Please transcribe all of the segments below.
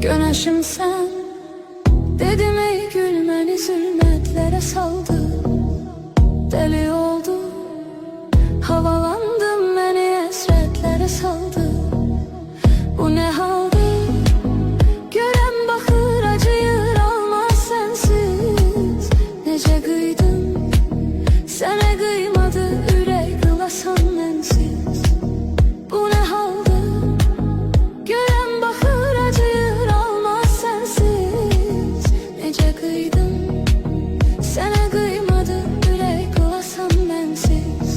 Güneşim sen, dedim ey gülmeni zulmetlere saldı. Deli oldu, havalandım beni esretlere saldı. Bu ne haldı, gören bakır acıyır almaz sensiz. Nece kıydım, sene kıymadı ürek kılasan mensiz. Bu ne haldı, gören bakır acıyır almaz sensiz. Nece kıydım, sene kıymadı ürek kılasan mensiz.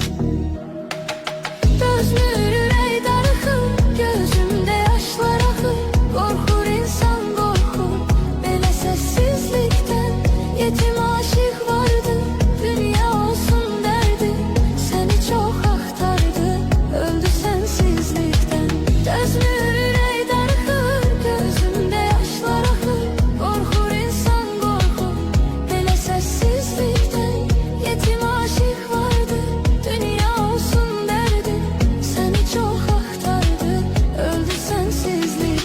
Dözmür ürek darıkır, gözümde yaşlar akır. Korkur insan korkur, böyle sessizlikten. Yetim aşık vardı, dünya olsun derdi. Seni çok aktardı, öldü sensizlikten. Dözmür ürek darıkır, gözümde yaşlar akır. Korkur insan korkur, böyle sessizlikten. Yetim aşık vardı, dünya olsun derdi. Seni çok aktardı, öldü sensizlikten.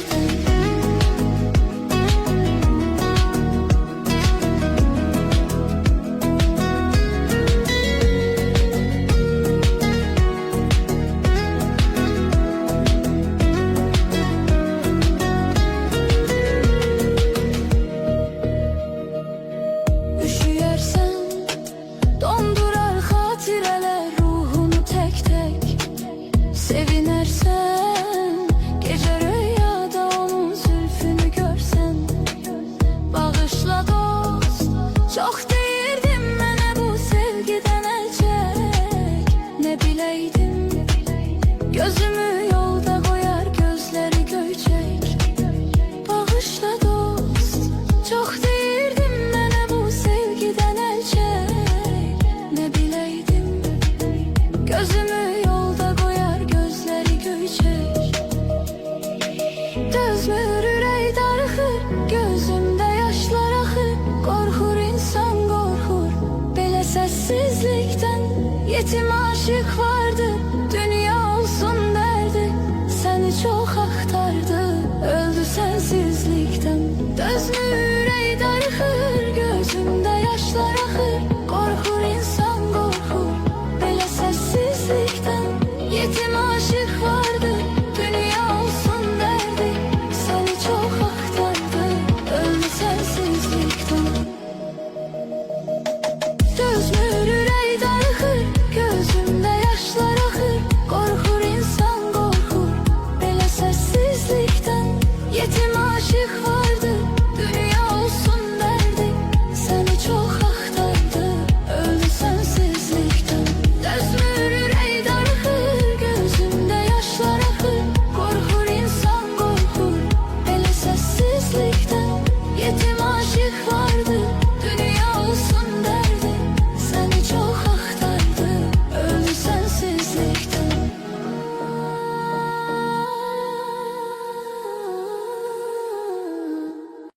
Üşüyersen dondurar hatireler ruhunu tek tek. Sevinersen gece rüyada onun zülfünü görsen. Bağışla dost, çok değirdim mənə bu sevgiden el çek. Ne bileydim, gözümü yolda koyar gözleri göyçek. Bağışla dost, çok değirdim mənə bu sevgiden el çek. Ne bileydim, gözümü yolda koyar gözleri göyçek. Dözmür ürek darıxır, gözümde yaşlar axır. Korkur insan korkur, belə sessizlikten. Yetim aşık vardı, dünya olsun derdi. Seni çok aktardı, öldü sensiz.